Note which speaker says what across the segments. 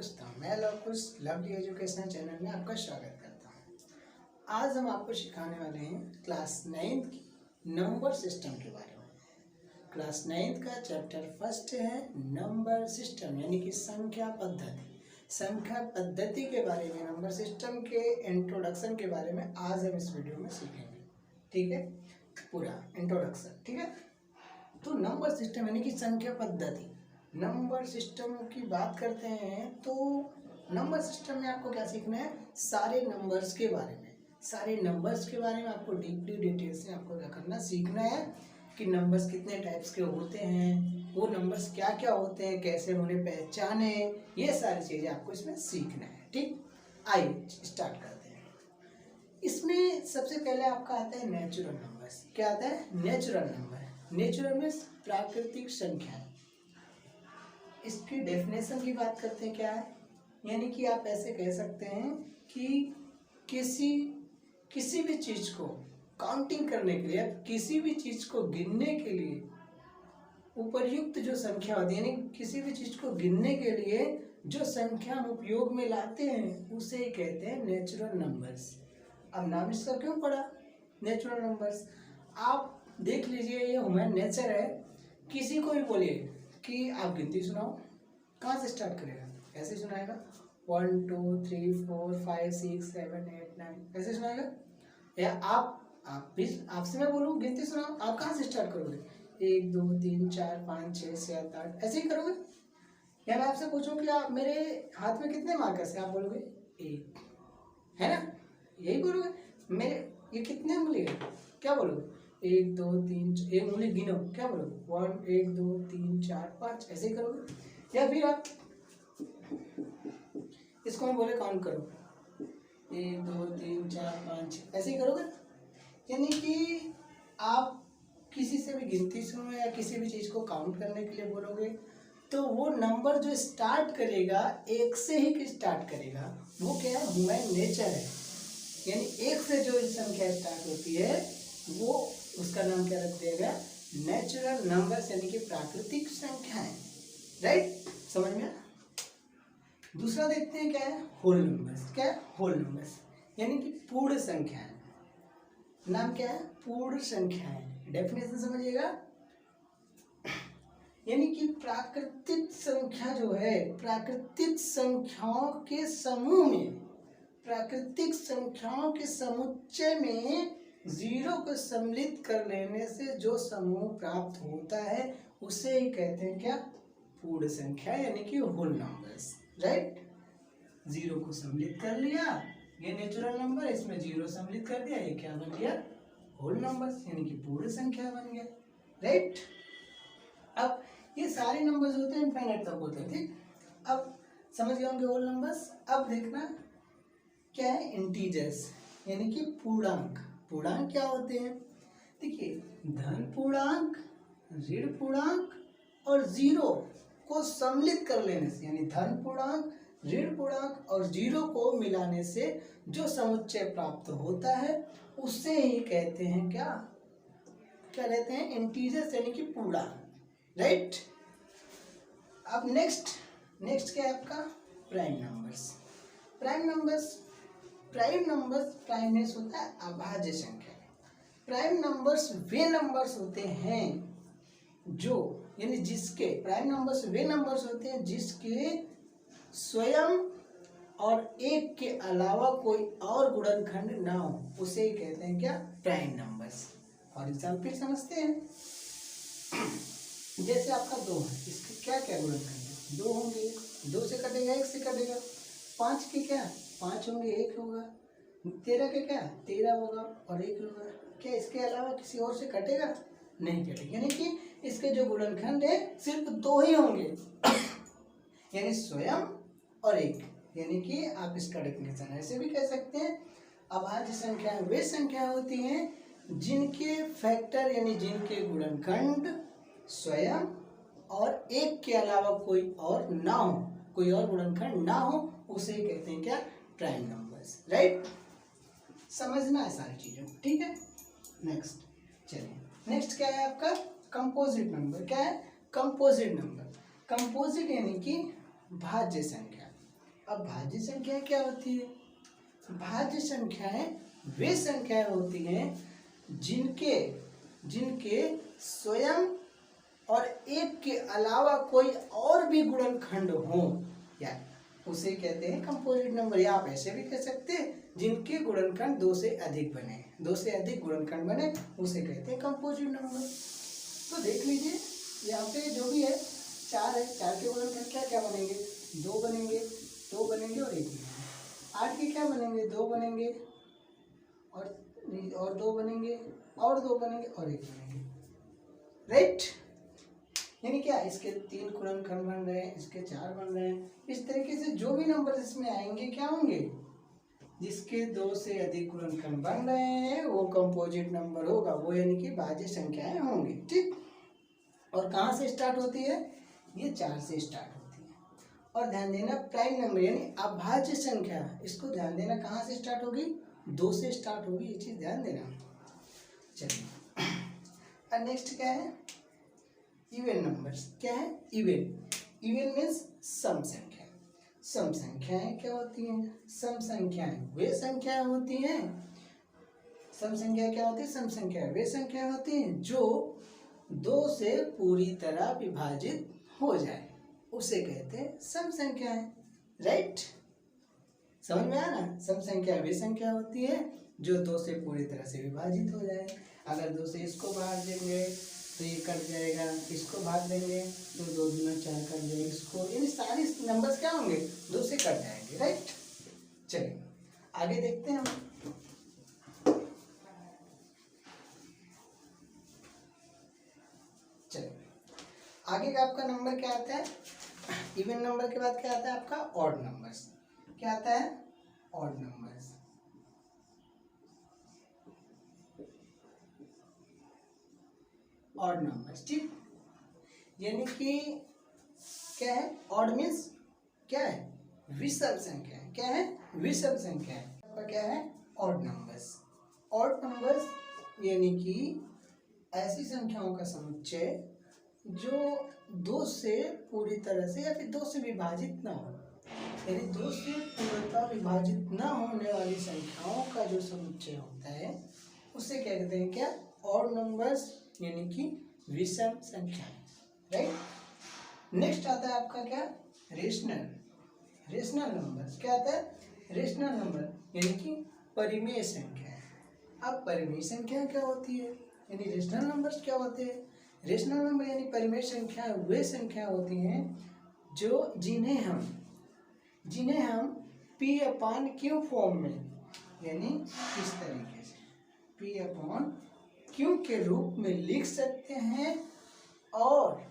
Speaker 1: दोस्तों, मैं Lavkush lovely educational channel में आपका स्वागत करता हूं। आज हम आपको सिखाने वाले हैं क्लास 9th की नंबर सिस्टम के बारे में। क्लास 9th का चैप्टर फर्स्ट है नंबर सिस्टम यानी कि संख्या पद्धति। संख्या पद्धति के बारे में, नंबर सिस्टम के इंट्रोडक्शन के बारे में आज हम इस वीडियो में सीखेंगे। ठीक है, पूरा इंट्रोडक्शन। ठीक है, तो नंबर सिस्टम यानी कि संख्या पद्धति। नंबर सिस्टम की बात करते हैं तो नंबर सिस्टम में आपको क्या सीखना है? सारे नंबर्स के बारे में। सारे नंबर्स के बारे में आपको डीपली डिटेल से आपको क्या करना, सीखना है कि नंबर्स कितने टाइप्स के होते हैं, वो नंबर्स क्या क्या होते हैं, कैसे उन्हें पहचाने, ये सारी चीज़ें आपको इसमें सीखना है। ठीक, आइए स्टार्ट करते हैं। इसमें सबसे पहले आपका आता है नेचुरल नंबर्स। क्या आता है? Natural number. नेचुरल मीन्स प्राकृतिक संख्या। इसकी डेफिनेशन की बात करते हैं, क्या है? यानी कि आप ऐसे कह सकते हैं कि किसी भी चीज को काउंटिंग करने के लिए, किसी भी चीज को गिनने के लिए उपयुक्त जो संख्या होती है, यानी किसी भी चीज को गिनने के लिए जो संख्या हम उपयोग में लाते हैं उसे ही कहते हैं नेचुरल नंबर्स। अब नाम इसका क्यों पड़ा नेचुरल नंबर्स? आप देख लीजिए, ये ह्यूमन नेचर है। किसी को भी बोलिए कि आप गिनती सुनाओ, कहाँ से स्टार्ट करेगा? ऐसे सुनाएगा 1 2 3 4 5 6 7 8 9, ऐसे सुनाएगा। या आप भी, आपसे मैं बोलूँ गिनती सुनाओ, आप कहाँ से स्टार्ट करोगे? 1 2 3 4 5 6 7 8, ऐसे ही करोगे। या मैं आपसे पूछूं कि आप मेरे हाथ में कितने मार्कर्स हैं, आप बोलोगे 1, है ना? यही बोलोगे। मेरे ये कितने उंगली है, क्या बोलोगे? 1 2 3, एक उंगली गिनो, क्या बोलोगे? 1 1 2 3 4 5, ऐसे ही करोगे। या फिर आप इसको मैं बोले काउंट करो 1 2 3 4 5 6, ऐसे ही करोगे। यानी कि आप किसी से भी गिनती सुनो या किसी भी चीज को काउंट करने के लिए बोलोगे तो वो नंबर जो स्टार्ट करेगा एक से ही स्टार्ट करेगा। वो क्या है? ह्यूमन नेचर है। यानी एक से जो संख्या स्टार्ट होती है वो, उसका नाम क्या रख दिया गया? नेचुरल नंबर्स, यानी कि प्राकृतिक संख्याएं। राइट, समझ में? दूसरा देखते हैं, क्या है? Whole numbers. क्या है? होल नंबर्स यानी कि पूर्ण संख्याएं। नाम क्या है? पूर्ण संख्याएं। डेफिनेशन समझिएगा। यानी कि प्राकृतिक संख्या जो है, प्राकृतिक संख्याओं के समूह में, प्राकृतिक संख्याओं के समुच्चय में जीरो को सम्मिलित कर लेने से जो समूह प्राप्त होता है उसे ही कहते हैं क्या? पूर्ण संख्या, यानी कि होल नंबर्स। राइट, जीरो को सम्मिलित कर लिया, ये नेचुरल नंबर, इसमें जीरो सम्मिलित कर दिया, ये क्या बन गया? होल नंबर्स, यानी कि पूर्ण संख्या बन गया। राइट, अब ये सारे नंबर्स होते हैं इनफाइनाइट तक होते हैं। ठीक, अब समझ गए होंगे होल नंबर्स। अब देखना क्या है? इंटीजर्स, यानी कि पूर्णांक। पूर्णांक क्या होते हैं? देखिए, धन पूर्णांक, ऋण पूर्णांक और जीरो को सम्मिलित कर लेने से, यानी धन पूर्णांक, ऋण पूर्णांक और जीरो को मिलाने से जो समुच्चय प्राप्त होता है उसे ही कहते हैं क्या? क्या कहते हैं? इंटीजर्स, यानी कि पूर्णांक। राइट, अब नेक्स्ट क्या है आपका? Prime numbers. Prime numbers prime means होता है अभाज्य संख्या। प्राइम नंबर्स वे नंबर्स होते हैं जो, यानी जिसके, प्राइम नंबर्स वे नंबर्स होते हैं जिसके स्वयं और एक के अलावा कोई और गुणनखंड ना हो, उसे ही कहते हैं क्या? Prime numbers. फॉर एग्जाम्पल समझते हैं, जैसे आपका 2 है, इसके क्या क्या गुणनखंड है? 2 होंगे, 2 से कटेगा 1 से कटेगा। 5 के क्या? 5 होंगे, 1 होगा। 13 के क्या? 13 होगा और 1 होगा। क्या इसके अलावा किसी और से कटेगा? नहीं कटेगा। यानी कि इसके जो गुणनखंड है सिर्फ 2 ही होंगे यानी स्वयं और एक। यानी कि आप इसका डेफिनेशन ऐसे भी कह सकते हैं, अभाज्य संख्या वे संख्या होती हैं जिनके फैक्टर, यानी जिनके गुणनखंड स्वयं और एक के अलावा कोई और ना हो, कोई और गुणनखंड ना हो, उसे कहते हैं क्या? Prime numbers. राइट, समझना है सारी चीजें। ठीक है, नेक्स्ट चलिए, नेक्स्ट क्या है आपका? Composite number. क्या है? Composite number. कंपोजिट यानी कि भाज्य संख्या। अब भाज्य संख्याएं क्या होती है? भाज्य संख्याएं वे संख्याएं होती हैं जिनके जिनके स्वयं और एक के अलावा कोई और भी गुणनखंड हो, या उसे कहते हैं कंपोजिट नंबर। या आप ऐसे भी कह सकते हैं जिनके गुणनखंड दो से अधिक बने, दो से अधिक गुणनखंड बने, उसे कहते हैं कंपोजिट नंबर। तो देख लीजिए यहाँ पे जो भी है 4 है, 4 के गुणनखंड क्या क्या बनेंगे? 2 बनेंगे, 2 बनेंगे और 1 बनेंगे। 8 के क्या बनेंगे? 2 बनेंगे और 2 बनेंगे और 2 बनेंगे और 1 बनेंगे, राइट। यानी क्या, इसके 3 गुणनखंड बन रहे हैं, इसके 4 बन रहे हैं। इस तरीके से जो भी नंबर इसमें आएंगे क्या होंगे? जिसके 2 से अधिक गुणनखंड बन रहे हैं वो कंपोजिट नंबर होगा, वो यानी कि भाज्य संख्याएं होंगी, ठीक। और कहाँ से स्टार्ट होती है? ये 4 से स्टार्ट होती है। और ध्यान देना प्राइम नंबर यानी अभाज्य संख्या, इसको ध्यान देना कहाँ से स्टार्ट होगी? 2 से स्टार्ट होगी, ये चीज ध्यान देना। चलिए और नेक्स्ट क्या है? Even numbers. क्या है? इवन। इवन मीन्स सम संख्या। सम संख्याएं क्या होती हैं? सम संख्याएं वे संख्याएं होती हैं, सम संख्या क्या होती है? सम संख्या वे संख्याएं होती हैं जो 2 से पूरी तरह विभाजित हो जाए, उसे कहते हैं सम संख्याएं, राइट। समझ में आया ना? सम संख्या वे संख्या होती है जो 2 से पूरी तरह से विभाजित हो जाए। अगर 2 से इसको भाग देंगे तो ये कट जाएगा, इसको भाग देंगे तो 2 दूना 4 कट जाएगा, इसको, यानी सारी नंबर्स क्या होंगे? 2 से कट जाएंगे, राइट। चलिए आगे देखते हैं हम। चलिए आगे का आपका नंबर क्या आता है? इवन नंबर के बाद क्या आता है आपका? Odd numbers. क्या आता है? Odd numbers. ऑड नंबर्स, ठीक। यानी कि क्या है? ऑड मीन्स क्या है? विषम संख्या। क्या है? विषम संख्या। आपका क्या है? Odd numbers. ऑड नंबर्स यानी कि ऐसी संख्याओं का समुच्चय जो 2 से पूरी तरह से या फिर 2 से विभाजित ना हो, यानी 2 से पूर्णतः विभाजित ना होने वाली संख्याओं का जो समुच्चय होता है उसे क्या कहते हैं? क्या? ऑड नंबर्स, यानी कि विषम संख्या, राइट। नेक्स्ट आता है आपका क्या? रेशनल। Rational numbers. क्या आता है? रेशनल नंबर यानी कि परिमेय संख्या। अब परिमेय संख्या क्या होती है? यानी रेशनल नंबर्स क्या होते हैं? रेशनल नंबर यानी परिमेय संख्या वे संख्या होती हैं जो जिन्हें हम P/Q फॉर्म में, यानी इस तरीके से P/Q के रूप में लिख सकते हैं, और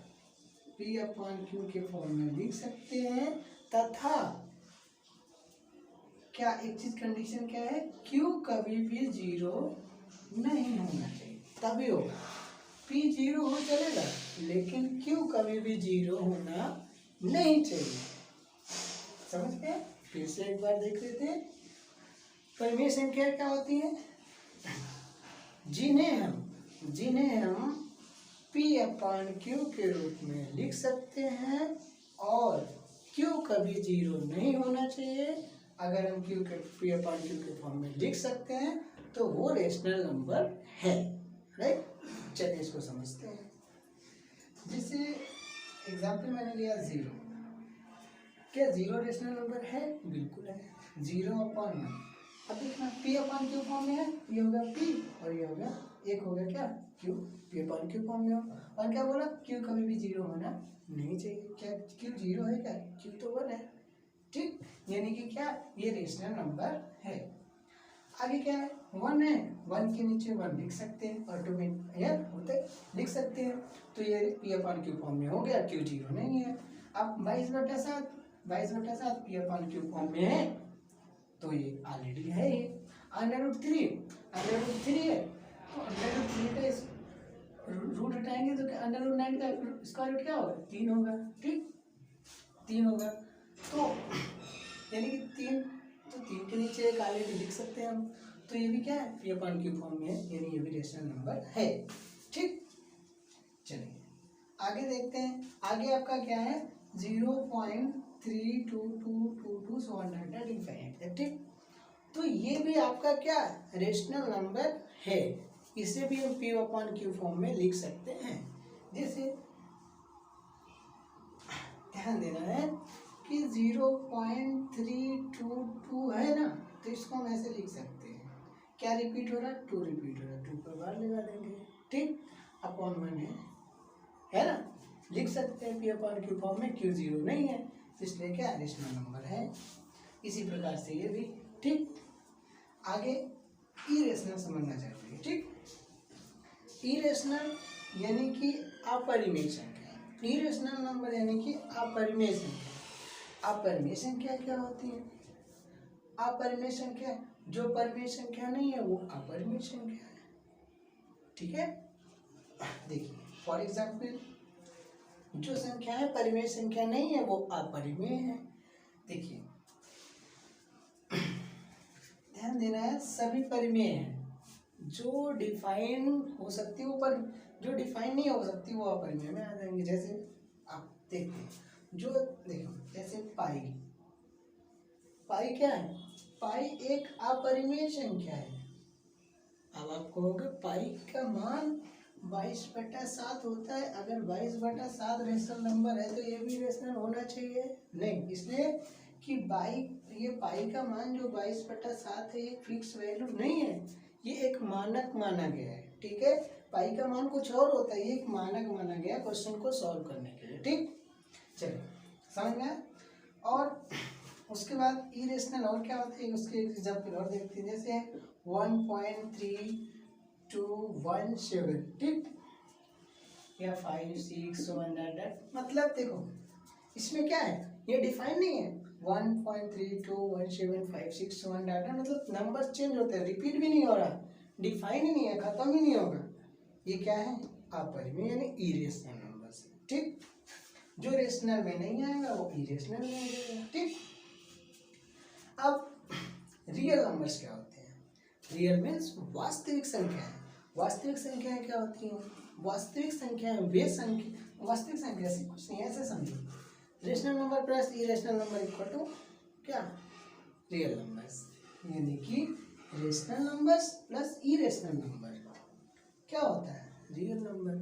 Speaker 1: P/Q के फॉर्म में लिख सकते हैं, तथा क्या एक चीज कंडीशन क्या है? Q कभी भी 0 नहीं होना चाहिए, तभी होगा। P 0 हो चलेगा लेकिन Q कभी भी 0 होना नहीं चाहिए। समझ गए? फिर से एक बार देख लेते हैं। परिमेय संख्या क्या होती है? जिन्हें हम P/Q के रूप में लिख सकते हैं, और Q कभी 0 नहीं होना चाहिए। अगर हम Q के P/Q के फॉर्म में लिख सकते हैं तो वो रेशनल नंबर है, राइट। चलिए इसको समझते हैं। जैसे एग्जाम्पल मैंने लिया 0। क्या 0 रेशनल नंबर है? बिल्कुल है। 0/1। अब देखना P/Q फॉर्म में है, ये हो गया P और ये हो गया, एक हो गया क्या? Q। P/Q फॉर्म में हो, और क्या बोला? Q कभी भी 0 होना नहीं चाहिए। क्या Q 0 है? क्या Q तो 1 है, ठीक। यानी कि क्या? ये रेशनल नंबर है। आगे क्या है? 1 है, 1 के नीचे 1 लिख सकते हैं, ऑटोमेटिक होते लिख सकते हैं, तो ये P/Q फॉर्म में हो गया, Q 0 नहीं है। अब 22/7 P/Q फॉर्म में है, तो ये ऑलरेडी है। ये √3 है, तो √3 का रूट हटाएंगे तो √9 का स्क्वायर रूट क्या होगा? 3 होगा, ठीक। 3 होगा, तो यानी कि 3, तो 3 के नीचे एक ऑलरेडी लिख सकते हैं हम, तो ये भी क्या है? P/Q फॉर्म में है, यानी ये भी रेशनल नंबर है, ठीक। चलिए आगे देखते हैं। आगे आपका क्या है? 0.32222 सो इनफाइनाइट है। ठीक, तो ये भी आपका क्या रेशनल नंबर है, इसे भी हम P अपॉन Q फॉर्म में लिख सकते हैं। जैसे ध्यान देना है कि 0.322 है ना, तो इसको हम ऐसे लिख सकते हैं, क्या रिपीट हो रहा है, 2 रिपीट हो रहा है, 2 पर बार लगा देंगे। ठीक, अपॉन 1 है ना, लिख सकते हैं P अपॉन Q फॉर्म में। Q 0 नहीं है, इसलिए क्या रेशनल नंबर है। इसी प्रकार से ये भी। ठीक, आगे इरेशनल समझना चाहिए। ठीक, इरेशनल यानी कि अपरिमेय संख्या, इरेशनल नंबर यानी कि अपरिमेय संख्या। अपरिमेय संख्या क्या होती है, अपरिमेय संख्या जो परिमेय संख्या नहीं है वो अपरिमेय संख्या है। ठीक है, देखिए फॉर एग्जाम्पल जो संख्या है परिमेय संख्या नहीं है वो अपरिमेय है। देखिए ध्यान देना है, सभी परिमेय है, जो डिफाइन हो सकती है वो पर, जो डिफाइन नहीं हो सकती वो अपरिमेय में आ जाएंगे। जैसे आप देखते हैं, जो देखो जैसे पाई, पाई क्या है, पाई एक अपरिमेय संख्या है। अब आप कहोगे पाई का मान 22/7 होता है, अगर 22/7 रेशनल नंबर है तो ये भी रेशनल होना चाहिए, नहीं, इसलिए कि ये पाई का मान जो 22/7 है ये फिक्स वैल्यू नहीं है, ये एक मानक माना गया है। ठीक है, पाई का मान कुछ और होता है, ये एक मानक माना गया क्वेश्चन को सॉल्व करने के लिए। ठीक, चलिए समझ में आया। और उसके बाद इरेशनल और क्या होती है, उसके एग्जाम्पल और देखते हैं। जैसे 1.3217, ठीक, या 5 6 1 मतलब देखो इसमें क्या है, ये डिफाइन नहीं है। 1.321756 डाटा मतलब नंबर चेंज होते हैं, रिपीट भी नहीं हो रहा, डिफाइन ही नहीं है, खत्म ही नहीं होगा। ये क्या है, अपरिमेय यानी इरेशनल नंबर। ठीक, जो रेशनल में नहीं आएगा वो इरेशनल में आ जाएगा। ठीक, अब रियल नंबर्स क्या होते हैं, रियल मीन्स वास्तविक संख्याएं। वास्तविक संख्याएं क्या होती हैं, वास्तविक संख्याएं वे संख्या, वास्तविक संख्या से कुछ नहीं, ऐसे समझो, rational number plus irrational number equal to क्या, रियल नंबर्स, यानी कि rational numbers plus irrational number क्या होता है, रियल नंबर।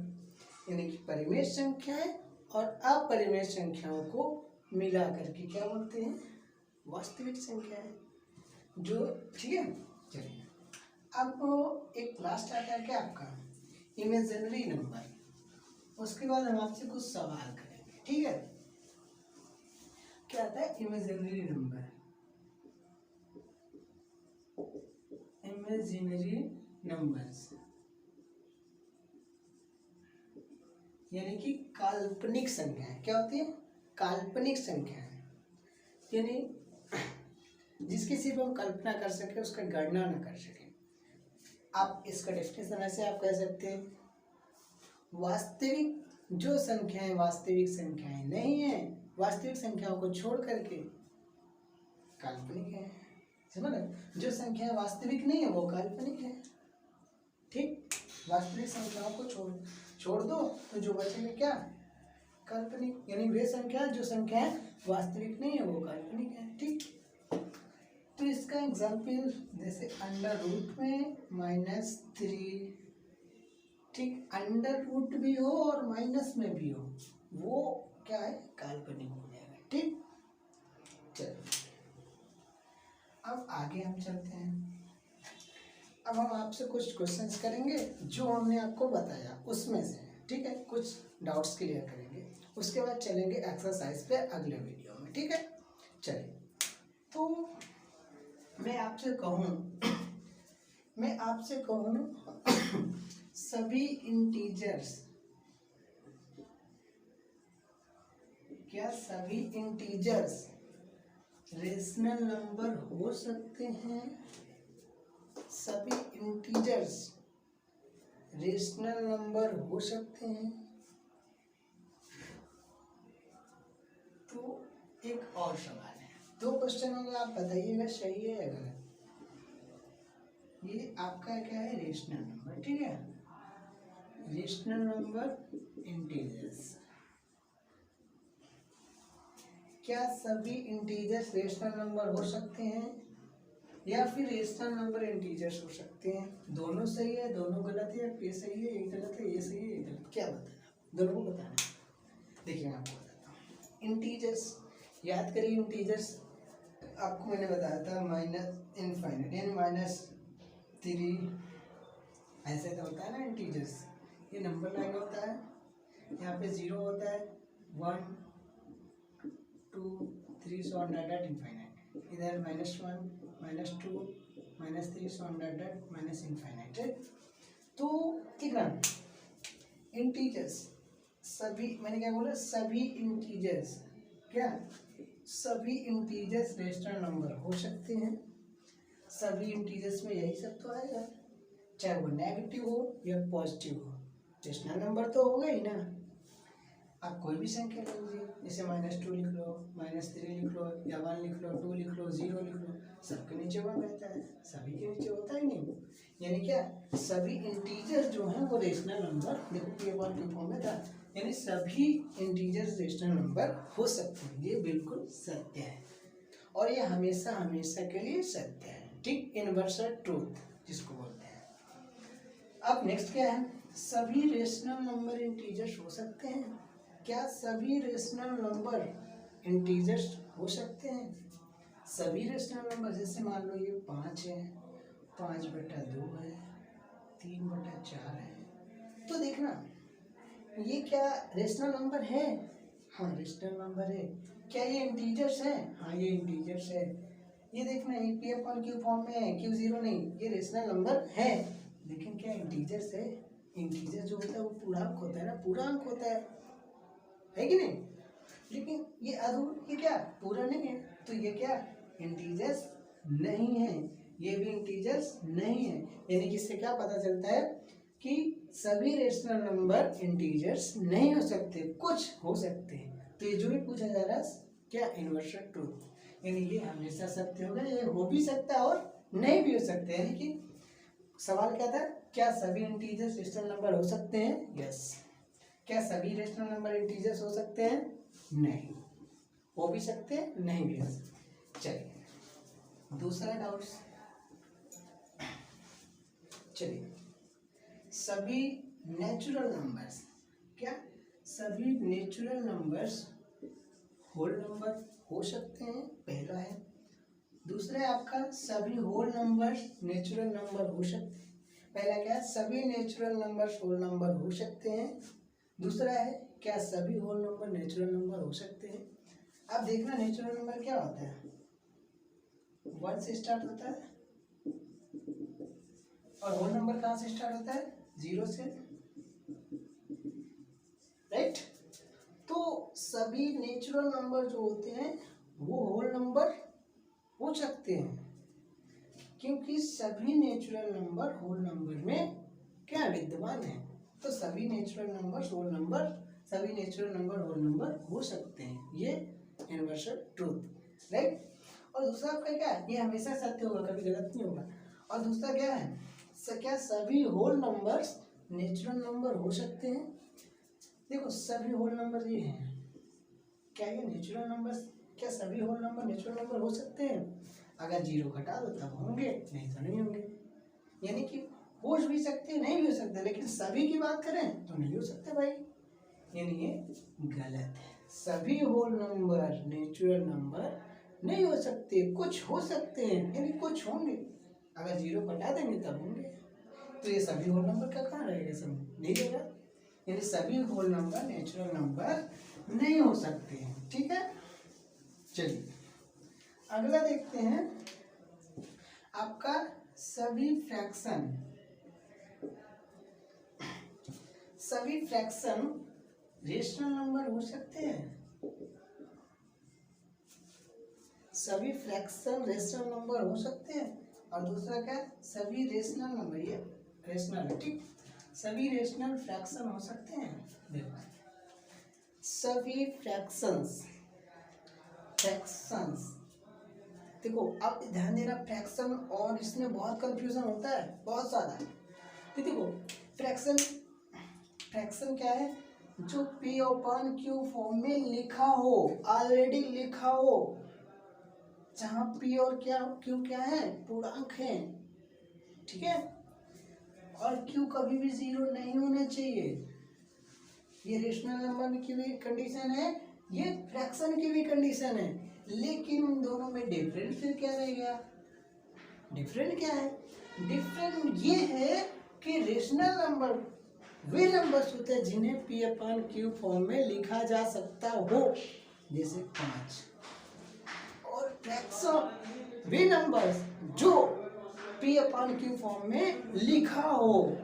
Speaker 1: यानी कि परिमेय संख्याएं और अपरिमेय संख्याओं को मिला करके क्या बोलते हैं, वास्तविक संख्याएं। जो ठीक है, चलिए अब एक लास्ट आता है क्या आपका इमेजिनरी नंबर, उसके बाद हम आपसे कुछ सवाल करेंगे। ठीक है, क्या आता है इमेजिनरी नंबर, इमेजिनरी नंबर्स यानी कि काल्पनिक संख्याएं। क्या होती है, काल्पनिक संख्याएं, यानी जिसकी सिर्फ हम कल्पना कर सके, उसका गणना न कर सके। आप इसका डेफिनेशन ऐसे आप कह सकते हैं, वास्तविक जो संख्याएं वास्तविक संख्याएं नहीं है, वास्तविक संख्याओं को छोड़ करके काल्पनिक है। समझ रहे, जो संख्याएं वास्तविक नहीं है वो काल्पनिक है। ठीक, वास्तविक संख्याओं को छोड़ दो तो जो बचेगा क्या, काल्पनिक, यानी वे संख्या जो संख्याएं वास्तविक नहीं है वो काल्पनिक है। ठीक, तो इसका एग्जाम्पल जैसे अंडर रूट में -3, ठीक, अंडर रूट भी हो और माइनस में भी हो, वो क्या है, काल्पनिक हो जाएगा। ठीक, चलो अब आगे हम चलते हैं। अब हम आपसे कुछ क्वेश्चंस करेंगे जो हमने आपको बताया उसमें से। ठीक है, कुछ डाउट्स क्लियर करेंगे, उसके बाद चलेंगे एक्सरसाइज पे अगले वीडियो में। ठीक है, चलिए, तो मैं आपसे कहूँ सभी इंटीजर्स, क्या सभी इंटीजर्स रेशनल नंबर हो सकते हैं, सभी इंटीजर्स रेशनल नंबर हो सकते हैं। तो एक और सवाल है, 2 क्वेश्चन होगा, आप बताइएगा सही है या गलत। ये आपका क्या है, रेशनल नंबर। ठीक है, रेशनल नंबर इंटीजर्स, क्या सभी इंटीजर्स रेशनल नंबर हो सकते हैं या फिर रेशनल नंबर इंटीजर्स हो सकते हैं? दोनों सही है, दोनों गलत है, ये सही है, ये गलत है, ये सही है, ये गलत, क्या बताना, दोनों को बताना। देखिए मैं आपको बताता हूँ। इंटीजर्स याद करिए, इंटीजर्स आपको मैंने बताया था माइनस इनफाइनाइट यानी -3 ऐसे तो होता है ना इंटीजर्स, ये नंबर लाइन होता है, यहाँ पे 0 होता है, 1 2 3 सो ऑन डॉट इनफाइनाइट, इधर -1 -2 -3 so on dot minus infinite है। तो ठीक ना, इंटीजर्स सभी, मैंने क्या बोला, सभी इंटीजर्स, क्या सभी इंटीजर्स रेशनल नंबर हो सकते हैं। सभी इंटीजर्स में यही सब तो आएगा, चाहे वो नेगेटिव हो या पॉजिटिव हो, रेशनल नंबर तो होगा ही ना। आप कोई भी संख्या ले लीजिए, जैसे -2 लिख लो, -3 लिख लो, या 1 लिख लो, 2 लिख लो, 0 लिख लो, सबके नीचे 1 रहता है, सभी के नीचे होता ही नहीं। यानी क्या, सभी इंटीजर जो हैं वो रेशनल नंबर, देखो P1 के फॉर्म में था, यानी सभी इंटीजर्स रेशनल नंबर हो सकते हैं। ये बिल्कुल सत्य है और ये हमेशा हमेशा के लिए सत्य है, ठीक, यूनिवर्सल ट्रूथ जिसको बोलते हैं। अब नेक्स्ट क्या है, सभी रेशनल नंबर इंटीजर्स हो सकते हैं। क्या सभी रेशनल नंबर इंटीजर्स हो सकते हैं? सभी रेशनल नंबर, जैसे मान लो ये 5 है, 5/2 है, 3/4 है, तो देखना ये क्या रेशनल नंबर है? हाँ रेशनल नंबर है। क्या ये इंटीजर्स है? हाँ ये इंटीजर्स है। ये देखना ये P/Q फॉर्म में है, Q0 नहीं, ये रेशनल नंबर है, लेकिन क्या इंटीजर्स है? इंटीजर जो होता है वो पूरा अंक होता है ना, पूरा अंक होता है कि नहीं? लेकिन ये ये क्या पूरा नहीं है, तो ये क्या इंटीजर्स नहीं है, ये भी इंटीजर्स नहीं है। यानी कि इससे क्या पता चलता है कि सभी रेशनल नंबर इंटीजर्स नहीं हो सकते, कुछ हो सकते हैं। तो ये जो भी पूछा जा रहा है क्या, यूनिवर्सल ट्रूथ, यानी ये हमेशा सत्य होगा, ये हो भी सकता है और नहीं भी हो सकता है। यानी कि सवाल क्या था, क्या सभी इंटीजर्स रेशनल नंबर हो सकते हैं? यस। क्या सभी रेशनल नंबर इंटीजर्स हो सकते हैं? नहीं, हो भी सकते हैं, नहीं भी हो सकते। चलिए दूसरा डाउट, चलिए सभी नेचुरल नंबर्स, क्या सभी नेचुरल नंबर्स होल नंबर हो सकते हैं? पहला है। दूसरा है आपका सभी होल नंबर्स नेचुरल नंबर हो सकते हैं। पहला क्या है, सभी नेचुरल नंबर्स होल नंबर हो सकते हैं। दूसरा है क्या सभी होल नंबर नेचुरल नंबर हो सकते हैं। अब देखना नेचुरल नंबर क्या होता है, 1 से स्टार्ट होता है, और होल नंबर कहाँ से स्टार्ट होता है, 0 से, राइट। तो सभी नेचुरल नंबर जो होते हैं वो होल नंबर हो सकते हैं, क्योंकि सभी नेचुरल नंबर होल नंबर में क्या विद्यमान है। तो सभी नेचुरल नंबर होल नंबर, सभी नेचुरल नंबर होल नंबर हो सकते हैं, ये यूनिवर्सल ट्रूथ, राइट। और दूसरा आपका क्या है, ये हमेशा सत्य होगा, कभी गलत नहीं होगा। और दूसरा क्या है, क्या सभी होल नंबर्स नेचुरल नंबर हो सकते हैं। देखो सभी होल नंबर ये हैं, क्या ये नेचुरल नंबर्स, क्या सभी होल नंबर नेचुरल नंबर हो सकते हैं? अगर 0 घटा दो तब होंगे, नहीं तो नहीं होंगे। यानी कि हो भी सकते हैं, नहीं भी हो सकते, लेकिन सभी की बात करें तो नहीं हो सकते भाई, यानी ये गलत है। सभी होल नंबर नेचुरल नंबर नहीं हो सकते, कुछ हो सकते हैं, यानी कुछ होंगे, अगर 0 घटा देंगे तब होंगे। तो ये सभी होल नंबर का कहाँ रहेगा, सब नहीं रहेगा, यानी सभी होल नंबर नेचुरल नंबर नहीं हो सकते हैं, ठीक है। चलिए अगला देखते हैं आपका सभी फ्रैक्शन, सभी फ्रैक्शन रेशनल नंबर हो सकते हैं। सभी फ्रैक्शन रेशनल नंबर हो सकते हैं। और दूसरा क्या, सभी रेशनल नंबर, ये रेशनल है, ठीक, सभी रेशनल फ्रैक्शन हो सकते हैं। देखो सभी फ्रैक्शंस, फ्रैक्शंस देखो आप ध्यान देना, फ्रैक्शन और इसमें बहुत कंफ्यूजन होता है, बहुत ज़्यादा। तो देखो फ्रैक्शन, फ्रैक्शन क्या है, जो P अपन Q फॉर्म में लिखा हो, ऑलरेडी लिखा हो, जहां P और Q क्या है, पूर्णांक है, ठीक है, और Q कभी भी 0 नहीं होना चाहिए। ये रेशनल नंबर की भी कंडीशन है, ये फ्रैक्शन की भी कंडीशन है, लेकिन उन दोनों में डिफरेंट फिर क्या रह गया? डिफरेंट क्या है? डिफरेंट ये है कि रेशनल नंबर वे नंबर्स होते हैं जिन्हें P अपन Q फॉर्म में लिखा जा सकता हो, जैसे 5, और फ्रैक्शन वे नंबर्स जो P अपन Q फॉर्म में लिखा हो,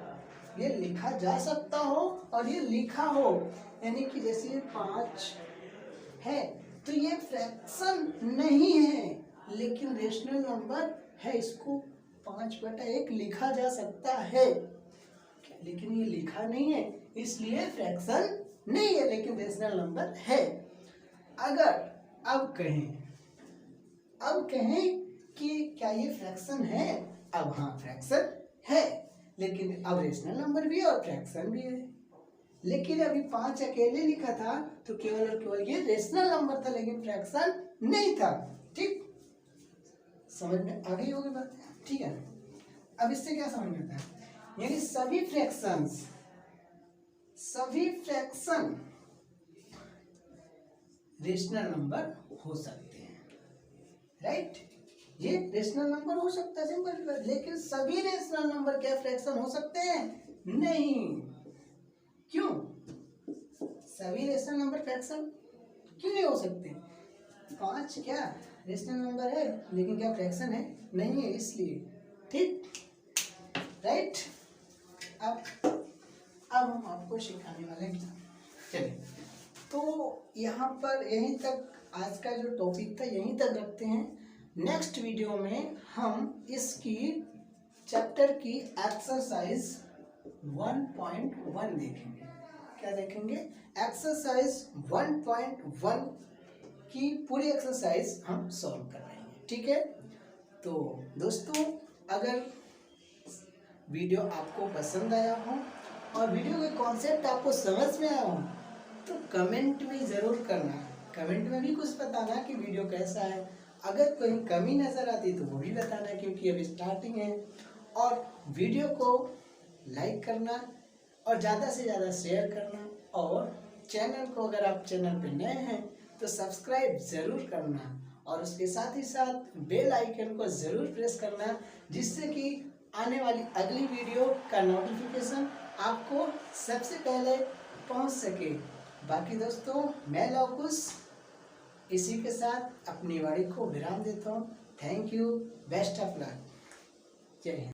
Speaker 1: ये लिखा जा सकता हो और ये लिखा हो, यानी कि जैसे ये 5 है तो ये फ्रैक्शन नहीं है लेकिन रेशनल नंबर है, इसको 5/1 लिखा जा सकता है, लेकिन ये लिखा नहीं है इसलिए फ्रैक्शन नहीं है, लेकिन रेशनल नंबर है। अगर अब कहें कि क्या ये फ्रैक्शन है, अब हाँ फ्रैक्शन है, लेकिन अब रेशनल नंबर भी है और फ्रैक्शन भी है। लेकिन अभी 5 अकेले लिखा था तो केवल और केवल ये रेशनल नंबर था, लेकिन फ्रैक्शन नहीं था। ठीक, समझ में आ गई होगी बात? ठीक है, अब इससे क्या समझ में आता है, यानी सभी फ्रैक्शन रेशनल नंबर हो सकते हैं, राइट? ये रेशनल नंबर हो सकता है, सिंपल, लेकिन सभी रेशनल नंबर क्या फ्रैक्शन हो सकते हैं? नहीं। क्यों? सभी रेशनल नंबर फ्रैक्शन क्यों नहीं हो सकते? 5 क्या रेशनल नंबर है, लेकिन क्या फ्रैक्शन है? नहीं है, इसलिए। ठीक, राइट? अब हम आपको सिखाने वाले हैं। चलिए, तो यहाँ पर यहीं तक आज का जो टॉपिक था यहीं तक रखते हैं। नेक्स्ट वीडियो में हम इसकी चैप्टर की एक्सरसाइज 1.1 देखेंगे। क्या देखेंगे? एक्सरसाइज 1.1 की पूरी एक्सरसाइज हम सॉल्व कर रहे हैं, ठीक है? तो दोस्तों, अगर वीडियो आपको पसंद आया हो और वीडियो के कॉन्सेप्ट आपको समझ में आया हो तो कमेंट में ज़रूर करना, कमेंट में भी कुछ बताना कि वीडियो कैसा है। अगर कोई कमी नज़र आती तो वो भी बताना, क्योंकि अभी स्टार्टिंग है। और वीडियो को लाइक करना और ज़्यादा से ज़्यादा शेयर करना, और चैनल को, अगर आप चैनल पे नए हैं तो सब्सक्राइब ज़रूर करना, और उसके साथ ही साथ बेल आइकन को ज़रूर प्रेस करना, जिससे कि आने वाली अगली वीडियो का नोटिफिकेशन आपको सबसे पहले पहुंच सके। बाकी दोस्तों, मैं लवकुश इसी के साथ अपनी वाणी को विराम देता हूँ। Thank you, best of luck, जय हिंद।